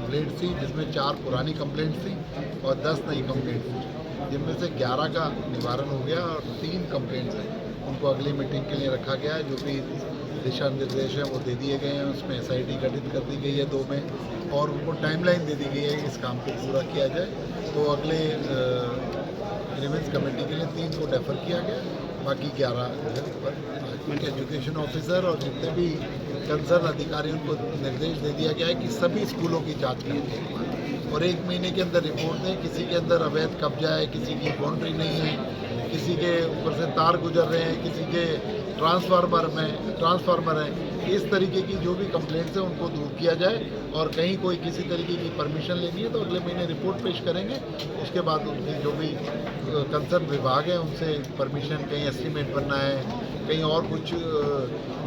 Complaint थी, जिसमें 4 पुरानी कंप्लेंट थी और 10 नई कंप्लेंट थी, जिनमें से 11 का निवारण हो गया और 3 कंप्लेंट्स हैं उनको अगली मीटिंग के लिए रखा गया है। जो भी दिशा निर्देश हैं वो दे दिए गए हैं, उसमें SIT गठित कर दी गई है 2 में, और उनको टाइमलाइन दे दी गई है कि इस काम को पूरा किया जाए। तो अगले ग्रीवेंस कमेटी के लिए 3 को डेफर किया गया, बाकी 11 पर एजुकेशन ऑफिसर और जितने भी कंसर्न अधिकारियों को निर्देश दे दिया गया है कि सभी स्कूलों की जांच करें और 1 महीने के अंदर रिपोर्ट दें। किसी के अंदर अवैध कब्जा है, किसी की बाउंड्री नहीं है, किसी के ऊपर से तार गुजर रहे हैं, किसी के ट्रांसफार्मर है, इस तरीके की जो भी कंप्लेंट्स हैं उनको दूर किया जाए। और कहीं कोई किसी तरीके की परमिशन लेनी है तो अगले महीने रिपोर्ट पेश करेंगे। उसके बाद उनकी जो भी कंसर्न विभाग है उनसे परमिशन, कहीं एस्टीमेट बनना है, कहीं और कुछ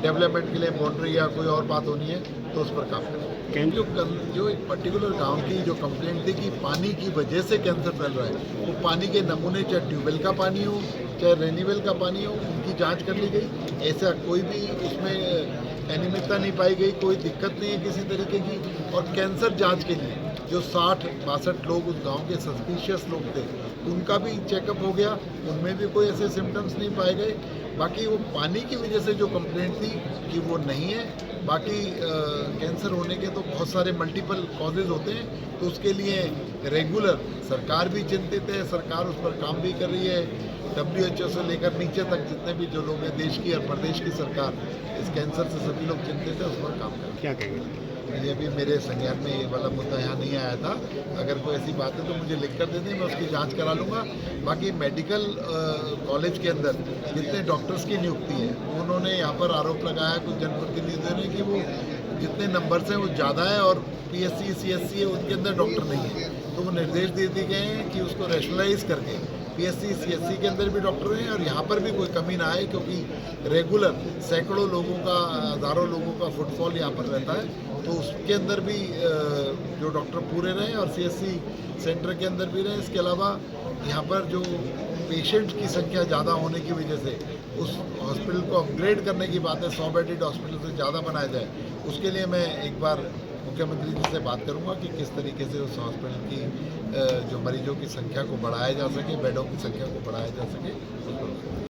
डेवलपमेंट के लिए बाउंड्री या कोई और बात होनी है तो उस पर काम करें। जो एक पर्टिकुलर गांव की जो कंप्लेंट थी कि पानी की वजह से कैंसर फैल रहा है, वो पानी के नमूने चाहे ट्यूबवेल का पानी हो चाहे रेन्यूवेल का पानी हो, उनकी जांच कर ली गई। ऐसा कोई भी उसमें अनियमितता नहीं पाई गई, कोई दिक्कत नहीं है किसी तरीके की। और कैंसर जांच के लिए जो 60-62 लोग उस गांव के सस्पिशियस लोग थे, उनका भी चेकअप हो गया, उनमें भी कोई ऐसे सिम्टम्स नहीं पाए गए। बाकी वो पानी की वजह से जो कंप्लेंट थी कि वो नहीं है। बाकी कैंसर होने के तो बहुत सारे मल्टीपल कॉजेज़ होते हैं, तो उसके लिए रेगुलर सरकार भी चिंतित है, सरकार उस पर काम भी कर रही है। WHO से लेकर नीचे तक जितने भी जो लोग हैं, देश की और प्रदेश की सरकार इस कैंसर से सभी लोग चिंतित है, उस पर काम कर रहे हैं। क्या कहेंगे? ये भी मेरे संज्ञान में ये वाला मुद्दा यहाँ नहीं आया था। अगर कोई ऐसी बात है तो मुझे लिख कर दे दें, मैं उसकी जांच करा लूँगा। बाकी मेडिकल कॉलेज के अंदर जितने डॉक्टर्स की नियुक्ति है, उन्होंने यहाँ पर आरोप लगाया कुछ जनप्रतिनिधियों ने कि वो जितने नंबर्स हैं वो ज़्यादा है और PSC CSC है उनके अंदर डॉक्टर नहीं है। तो वो निर्देश दे दिए गए हैं कि उसको रैशनलाइज करके PSC CSC के अंदर भी डॉक्टर हैं और यहाँ पर भी कोई कमी ना आए, क्योंकि रेगुलर सैकड़ों लोगों का, हज़ारों लोगों का फुटफॉल यहाँ पर रहता है। तो उसके अंदर भी जो डॉक्टर पूरे रहें और CSC सेंटर के अंदर भी रहें। इसके अलावा यहाँ पर जो पेशेंट्स की संख्या ज़्यादा होने की वजह से उस हॉस्पिटल को अपग्रेड करने की बात है, 100 बेडेड हॉस्पिटल से ज़्यादा बनाया जाए। उसके लिए मैं एक बार मुख्यमंत्री जी से बात करूंगा कि किस तरीके से उस हॉस्पिटल की जो मरीजों की संख्या को बढ़ाया जा सके, बेडों की संख्या को बढ़ाया जा सके।